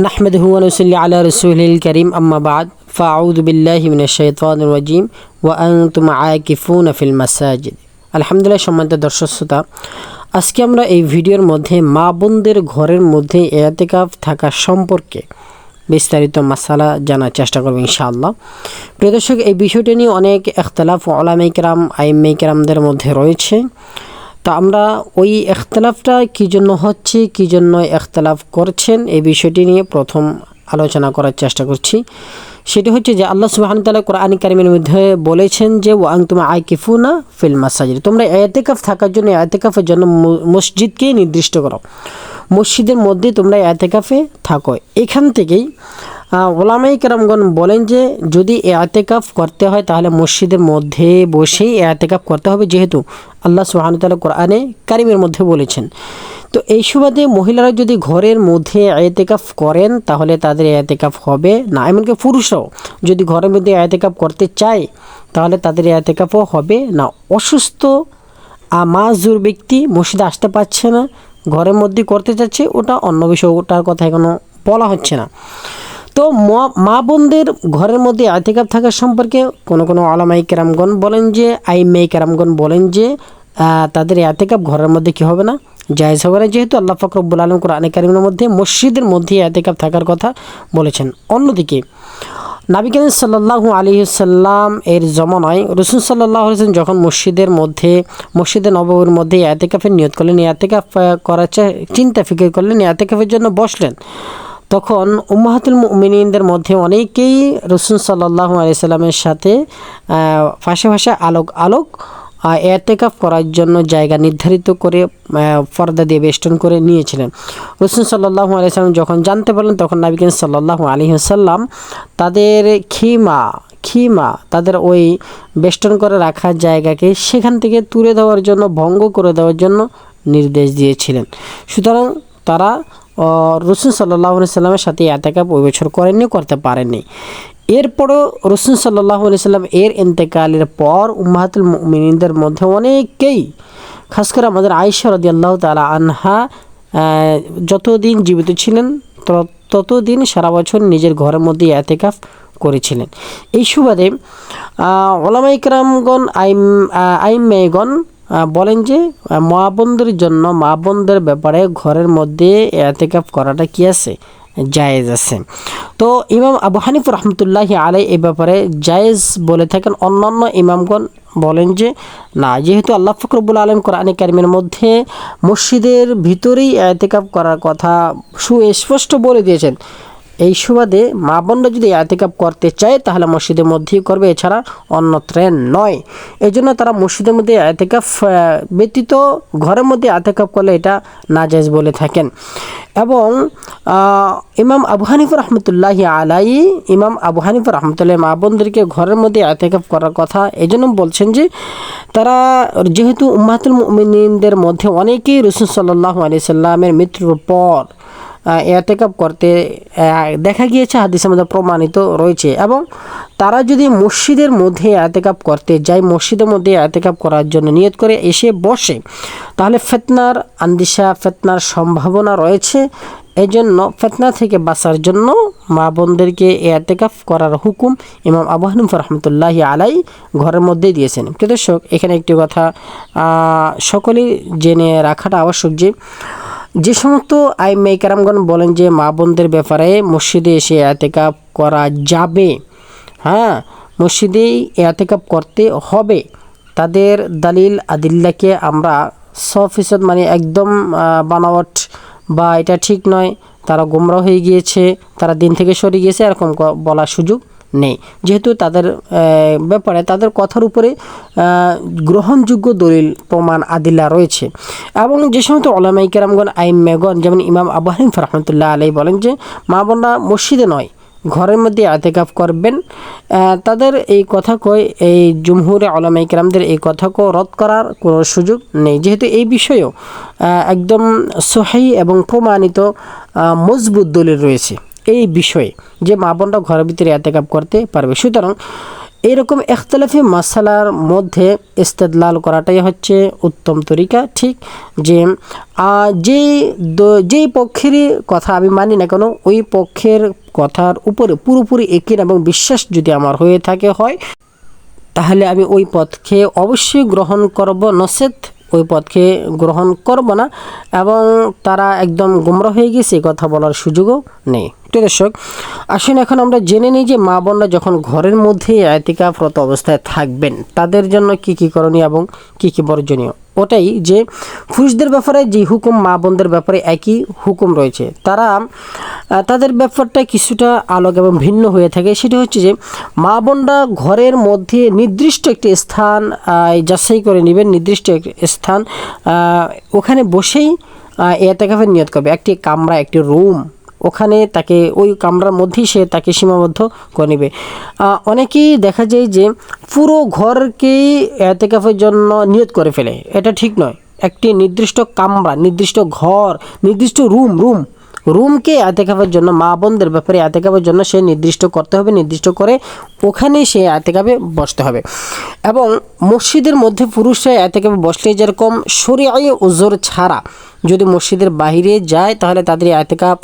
নাহমাদুহু ওয়া নুসাল্লি আলা রাসূলিল কারীম আম্মা বা'দ ফাআউযু বিল্লাহি মিনাশ শাইতানির রাজীম ওয়া আনতুম আকিফুনা ফিল মাসাজিদ। আলহামদুলিল্লাহ। সম্মানিত দর্শক শ্রোতা, আজকে আমরা এই ভিডিওর মধ্যে মা বোনদের ঘরের মধ্যে ইতিকাফ থাকা সম্পর্কে বিস্তারিত মাসালা জানার চেষ্টা করব ইনশাআল্লাহ। প্রিয় দর্শক, এই বিষয়টি নিয়ে অনেক ইখতিলাফ উলামায়ে কিরাম আইম্মায়ে কিরামদের মধ্যে রয়েছে। তো আমরা ওই ইখতিলাফটা কী জন্য হচ্ছে, কী জন্য ইখতিলাফ করছেন, এই বিষয়টি নিয়ে প্রথম আলোচনা করার চেষ্টা করছি। সেটি হচ্ছে যে আল্লাহ সুবহানাহু ওয়া তাআলা কোরআন কারীমের মধ্যে বলেছেন যে ওয়া আনতুম আকিফুনা ফিল মাসাজিদ, তোমরা ইতিকাফ থাকার জন্য, ইতিকাফের জন্য মসজিদকেই নির্দিষ্ট করো, মসজিদের মধ্যে তোমরা ইতিকাফে থাকো। এখান থেকেই উলামায়ে কেরামগণ বলেন যে যদি ইতিকাফ করতে হয় তাহলে মসজিদের মধ্যে বসেই ইতিকাফ করতে হবে, যেহেতু আল্লাহ সুবহানাহু ওয়া তাআলা কোরআনে কারীমের মধ্যে বলেছেন। তো এই সুবাদে মহিলারা যদি ঘরের মধ্যে ইতিকাফ করেন তাহলে তাদের ইতিকাফ হবে না। এমনকি পুরুষরাও যদি ঘরের মধ্যে ইতিকাফ করতে চায় তাহলে তাদের ইতিকাফও হবে না। অসুস্থ মাজুর ব্যক্তি মসজিদে আসতে পারছে না, ঘরের মধ্যে করতে চাচ্ছে, ওটা অন্য বিষয়, ওটার কথা এখনও বলা হচ্ছে না। তো মা বোনদের ঘরের মধ্যে ইতিকাফ থাকার সম্পর্কে কোনো উলামায়ে কেরামগণ বলেন যে, আইম্মায়ে কেরামগণ বলেন যে তাদের ইতিকাফ ঘরের মধ্যে কি হবে না, জায়েজ হবে না, যেহেতু আল্লাহ পাক রব্বুল আলামিন কোরআনে কারীমের মধ্যে মসজিদের মধ্যে ইতিকাফ থাকার কথা বলেছেন। অন্যদিকে নবী করিম সাল্লাল্লাহু আলাইহি ওয়াসাল্লাম এর জমানায় রাসূল সাল্লাল্লাহু আলাইহি ওয়াসাল্লাম যখন মসজিদে নববীর মধ্যে ইতিকাফের নিয়ত করলেন, ইতিকাফ করার চিন্তা ফিকির করলেন, ইতিকাফের জন্য বসলেন, তখন উম্মাহাতুল মুমিনিনদের মধ্যে অনেকেই রাসূল সাল্লাল্লাহু আলাইহি ওয়াসাল্লামের সাথে পাশে আলোক ইতিকাফ করার জন্য জায়গা নির্ধারিত করে পর্দা দিয়ে বেষ্টন করে নিয়েছিলেন। রাসূল সাল্লাল্লাহু আলাইহি ওয়াসাল্লাম যখন জানতে পারলেন তখন নবী করিম সাল্লাল্লাহু আলাইহি ওয়াসাল্লাম তাদের খিমা তাদের ওই বেষ্টন করে রাখার জায়গাকে সেখান থেকে তুলে দেওয়ার জন্য, ভঙ্গ করে দেওয়ার জন্য নির্দেশ দিয়েছিলেন। সুতরাং তারা রাসূল সাল্লাল্লাহু আলাইহি ওয়াসাল্লামের সাথে ইতিকাফ ওই বছর করেননি, করতে পারেননি। এরপরও রাসূল সাল্লাল্লাহু আলাইহি ওয়াসাল্লাম এর ইন্তেকালের পর উম্মাহাতুল মুমিনিনদের মধ্যে অনেকেই, খাস করে আমাদের আয়েশা রাদিয়াল্লাহু তাআলা আনহা যতদিন জীবিত ছিলেন ততদিন সারা বছর নিজের ঘরের মধ্যে ইতিকাফ করেছিলেন। এই সুবাদে উলামায়ে কেরামগণ আইম্মায়েগণ বলেন যে মা বোনদের ব্যাপারে ঘরের মধ্যে ইতিকাফ করাটা কি আছে, জায়েজ আছে। তো ইমাম আবু হানিফা রাহমাতুল্লাহি আলাইহি এই ব্যাপারে জায়েজ বলে থাকেন। অন্যান্য ইমামগণ বলেন যে না, যেহেতু আল্লাহ পাক রব্বুল আলামিন কোরআনে কারীমের মধ্যে মসজিদের ভিতরেই ইতিকাফ করার কথা সুস্পষ্ট বলে দিয়েছেন, এই সুবাদে মা বোনরা যদি ইতিকাফ করতে চায় তাহলে মসজিদের মধ্যেই করবে, এছাড়া অন্যত্র নয়। এই জন্য তারা মসজিদের মধ্যে ইতিকাফ ব্যতীত ঘরের মধ্যে ইতিকাফ করলে এটা নাজায়েজ বলে থাকেন। এবং ইমাম আবু হানিফা রাহমাতুল্লাহি আলাইহি মা বোনদেরকে ঘরের মধ্যে ইতিকাফ করার কথা এই জন্য বলছেন যে তারা, যেহেতু উম্মাহাতুল মুমিনিনদের মধ্যে অনেকেই রাসূল সাল্লাল্লাহু আলাইহি সাল্লামের মৃত্যুর পর ইতিকাফ করতে দেখা গিয়েছে, হাদিসের মধ্যে প্রমাণিত রয়েছে। এবং তারা যদি মসজিদের মধ্যে ইতিকাফ করতে যায়, মসজিদের মধ্যে ইতিকাফ করার জন্য নিয়ত করে এসে বসে, তাহলে ফিতনার সম্ভাবনা রয়েছে। এই জন্য ফিতনা থেকে বাঁচার জন্য মা বোনদেরকে ইতিকাফ করার হুকুম ইমাম আবু হানিফা রাহমাতুল্লাহি আলাইহি ঘরের মধ্যে দিয়েছেন। প্রিয় দর্শক, এখানে একটি কথা সকলেই জেনে রাখাটা আবশ্যক যে সমস্ত আইম্মায়ে কেরামগণ বলেন যে মা বোনদের ব্যাপারে মসজিদে এসে ইতিকাফ করা যাবে, মসজিদেই ইতিকাফ করতে হবে, তাদের দালিল আদিল্লাকে আমরা 100% মানে একদম বানাওয়াট বা এটা ঠিক নয়, তারা গোমরা হয়ে গিয়েছে, তারা দিন থেকে সরে গিয়েছে, এরকম বলার সুযোগ নেই। যেহেতু তাদের ব্যাপারে, তাদের কথার উপরে গ্রহণযোগ্য দলিল প্রমাণ আদিল্লা রয়েছে। এবং যে সমস্ত উলামায়ে কেরামগণ আইম্মাগণ যেমন ইমাম আবু হানিফা রাহমাতুল্লাহি আলাইহি বলেন যে মা বোনরা মসজিদে নয় ঘরের মধ্যে ইতিকাফ করবেন, তাদের এই কথা এই জুমহুরে উলামায়ে কেরামদের এই কথাকে রদ করার কোনো সুযোগ নেই, যেহেতু এই বিষয়েও একদম সহিহ এবং প্রমাণিত মজবুত দলিল রয়েছে এই বিষয়ে যে মা বোনরা ঘরের ভিতরে ইতিকাফ করতে পারবে। সুতরাং এইরকম ইখতিলাফি মাসালার মধ্যে ইস্তেদলাল করাটাই হচ্ছে উত্তম তরিকা। ঠিক যে যেই পক্ষেরই কথা আমি মানি না কেন, ওই পক্ষের কথার উপরে পুরোপুরি একিন এবং বিশ্বাস যদি আমার হয়ে থাকে তাহলে আমি ওই পথকে অবশ্যই গ্রহণ করব, নচেত ওই পথকে গ্রহণ করব না। এবং তারা একদম গুমরা হয়ে গেছে কথা বলার সুযোগও নেই। প্রিয় দর্শক, আসুন এখন আমরা জেনে নিই যে মা বোনরা যখন ঘরের মধ্যে ইতিকাফরত অবস্থায় থাকবেন তাদের জন্য কি কি করণীয় এবং কি কি বর্জনীয়। ওটাই যে পুরুষদের ব্যাপারে যে হুকুম মা বোনদের ব্যাপারে একই হুকুম রয়েছে, তাদের ব্যাপারটা কিছুটা আলাদা এবং ভিন্ন হয়ে থাকে। সেটা হচ্ছে যে মা বোনরা ঘরের মধ্যে নির্দিষ্ট একটি স্থান যাচাই করে নেবেন, নির্দিষ্ট একটি স্থান, ওখানে বসেই ইতিকাফের নিয়ত করবে। একটি কামরা, একটি রুম, ওখানে তাকে ওই কামরার মধ্যেই সে তাকে সীমাবদ্ধ করে নেবে। অনেকেই দেখা যায় যে পুরো ঘরকেই ইতিকাফের জন্য নিয়ত করে ফেলে, এটা ঠিক নয়। একটি নির্দিষ্ট কামরা, নির্দিষ্ট ঘর, নির্দিষ্ট রুমকে ইতিকাফের জন্য, মা বোনদের ব্যাপারে ইতিকাফের জন্য সে নির্দিষ্ট করতে হবে, নির্দিষ্ট করে ওখানেই সে ইতিকাফে বসতে হবে। এবং মসজিদের মধ্যে পুরুষরা ইতিকাফে বসলে যেরকম শরীআই উযর ছাড়া যদি মসজিদের বাইরে যায় তাহলে তাদের ইতিকাফ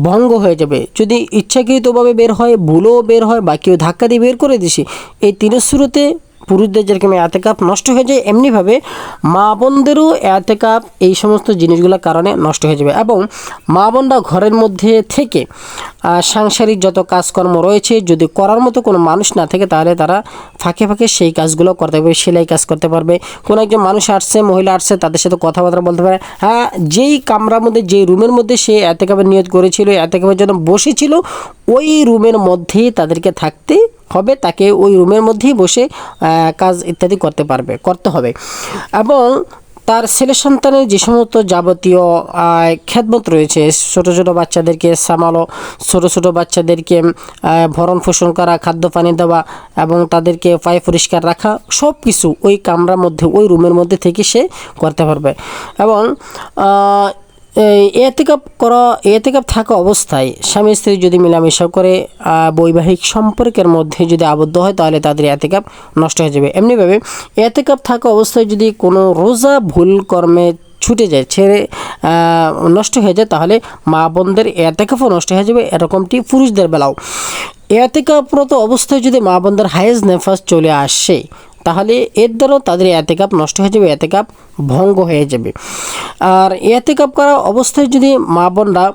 ভঙ্গ হয়ে যাবে। যদি ইচ্ছাকৃতভাবে বের হয়, ভুলও বের হয়, বা কেউ ধাক্কা দিয়ে বের করে দিছে, এই তিন শুরুতে পুরুষদের যেরকম ইতিকাফ নষ্ট হয়ে যায়, এমনিভাবে মা বোনদেরও ইতিকাফ এই সমস্ত জিনিসগুলোর কারণে নষ্ট হয়ে যাবে। এবং মা বোনরা ঘরের মধ্যে থেকে সাংসারিক যত কাজকর্ম রয়েছে যদি করার মতো কোনো মানুষ না থাকে তাহলে তারা ফাঁকে ফাঁকে সেই কাজগুলো করতে পারবে, সেলাই কাজ করতে পারবে। কোনো একজন মানুষ আসছে, মহিলা আসছে, তাদের সাথে কথাবার্তা বলতে পারে। হ্যাঁ, যেই কামরার মধ্যে, যেই রুমের মধ্যে সে ইতিকাফের নিয়ত করেছিল, ইতিকাফের জন্য বসেছিল, ওই রুমের মধ্যেই তাদেরকে থাকতে হবে, তাকে ওই রুমের মধ্যেই বসে কাজ ইত্যাদি করতে হবে। এবং তার ছেলে সন্তানের যে সমস্ত যাবতীয় খেদমত রয়েছে, ছোট ছোট বাচ্চাদেরকে সামালো, ছোট ছোট বাচ্চাদেরকে ভরণ পোষণ করা, খাদ্য পানি দেওয়া এবং তাদেরকে পায়ে পরিষ্কার রাখা, সব কিছু ওই কামরার মধ্যে, ওই রুমের মধ্যে থেকে সে করতে পারবে। এবং ইতিকাফ থাকা অবস্থায় স্বামী স্ত্রী যদি মেলামেশা করে বৈবাহিক সম্পর্কের মধ্যে যদি আবদ্ধ হয় তাহলে তাদের ইতিকাফ নষ্ট হয়ে যাবে। এমনিভাবে ইতিকাফ থাকা অবস্থায় যদি কোনো রোজা ভুল কর্মে ছুটে যায়, নষ্ট হয়ে যায়, তাহলে মা বোনদের ইতিকাফও নষ্ট হয়ে যাবে। এরকমটি পুরুষদের বেলাও। ইতিকাফরত অবস্থায় যদি মা বোনদের হায়েজ নেফাস চলে আসে তাহলে এর দ্বারাও তাদের ইতিকাফ নষ্ট হয়ে যাবে, ইতিকাফ ভঙ্গ হয়ে যাবে। আর ইতিকাফ করা অবস্থায় যদি মা বোনরা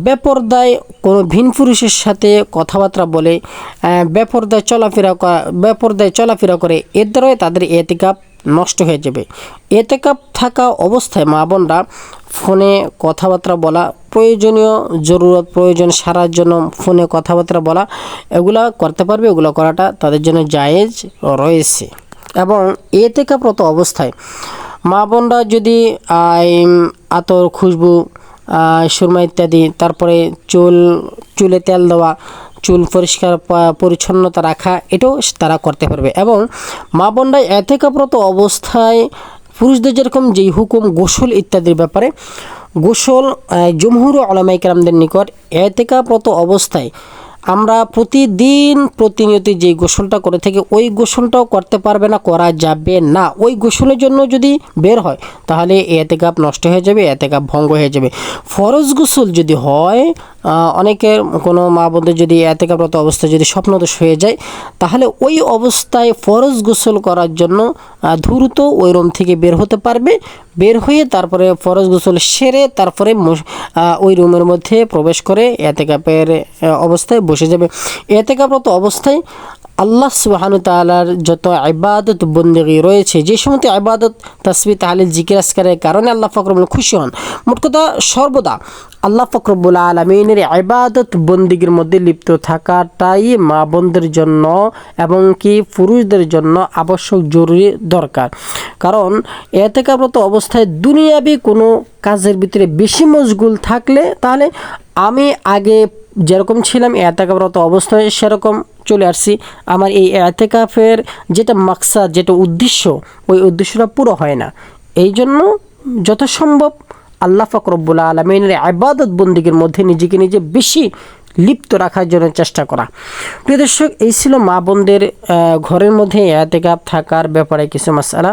বেপরদায় কোনো ভিন পুরুষের সাথে কথাবার্তা বলে, বেপরদায় চলাফেরা করে, এর দ্বারাই তাদের ইতিকাফ নষ্ট হয়ে যাবে। ইতিকাফ থাকা অবস্থায় মা বোনরা ফোনে কথাবার্তা বলা, প্রয়োজন সারার জন্য ফোনে কথাবার্তা বলা, এগুলা করতে পারবে। এগুলো করাটা তাদের জন্য জায়েজ রয়েছে। এবং ইতিকাফরত অবস্থায় মা বোনরা যদি আতর, খুশবু, সুরমা ইত্যাদি, তারপরে চুলে তেল দেওয়া, চুল পরিষ্কার পরিচ্ছন্নতা রাখা, এটাও তারা করতে পারবে। এবং মা বোনরা ইতিকাফরত অবস্থায় পুরুষদের যেরকম যেই হুকুম গোসল ইত্যাদির ব্যাপারে, গোসল জমহুর উলামায়ে কেরামদের নিকট ইতিকাফরত অবস্থায় আমরা প্রতিনিয়ত যে গোসলটা করে থাকি ওই গোসলটাও করতে পারবে না, করা যাবে না। ওই গোসলের জন্য যদি বের হয় তাহলে ইতিকাফ নষ্ট হয়ে যাবে, ইতিকাফ ভঙ্গ হয়ে যাবে। ফরজ গোসল যদি হয়, অনেকের কোনো মা বোনদের যদি ইতিকাফরত অবস্থায় যদি স্বপ্নদোষ হয়ে যায় তাহলে ওই অবস্থায় ফরজ গোসল করার জন্য দ্রুত ওই রুম থেকে বের হতে পারবে। বের হয়ে তারপরে ফরজ গোসল সেরে তারপরে ওই রুমের মধ্যে প্রবেশ করে ইতিকাফের অবস্থায় বসে যাবে। ইতিকাফরত অবস্থায় আল্লাহ সুবহানাহু ওয়া তাআলার যত ইবাদত বন্দেগী রয়েছে, যে সমস্ত ইবাদত তাসবিহ তাহলিল জিকির আজকারের কারণে আল্লাহ পাক রব্বুল খুশি হন, মোট কথা সর্বদা আল্লাহ পাক রব্বুল আলামিনের ইবাদত বন্দেগীর মধ্যে লিপ্ত থাকাটাই মা বোনদের জন্য এবং কি পুরুষদের জন্য আবশ্যক, জরুরি, দরকার। কারণ ইতিকাফরত অবস্থায় দুনিয়াবি কোনো কাজের ভিতরে বেশি মশগুল থাকলে তাহলে আমি আগে যেরকম ছিলাম ইতিকাফরত অবস্থায় সেরকম চলে আসছি, আমার এই ইতিকাফের যেটা মাকসাদ, যেটা উদ্দেশ্য, ওই উদ্দেশ্যটা পুরো হয় না। এই জন্য যত সম্ভব আল্লাহ পাক রব্বুল আলামিনের ইবাদত বন্দেগীর মধ্যে নিজেকে নিজে বেশি লিপ্ত রাখার জন্য চেষ্টা করা। প্রিয় দর্শক, এই ছিল মা বোনদের ঘরের মধ্যে ইতিকাফ থাকার ব্যাপারে কিছু মাসআলা।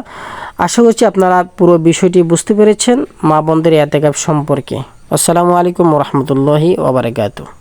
আশা করছি আপনারা পুরো বিষয়টি বুঝতে পেরেছেন মা বোনদের ইতিকাফ সম্পর্কে। আসসালামু আলাইকুম ওয়া রাহমাতুল্লাহি ওয়া বারাকাতুহু।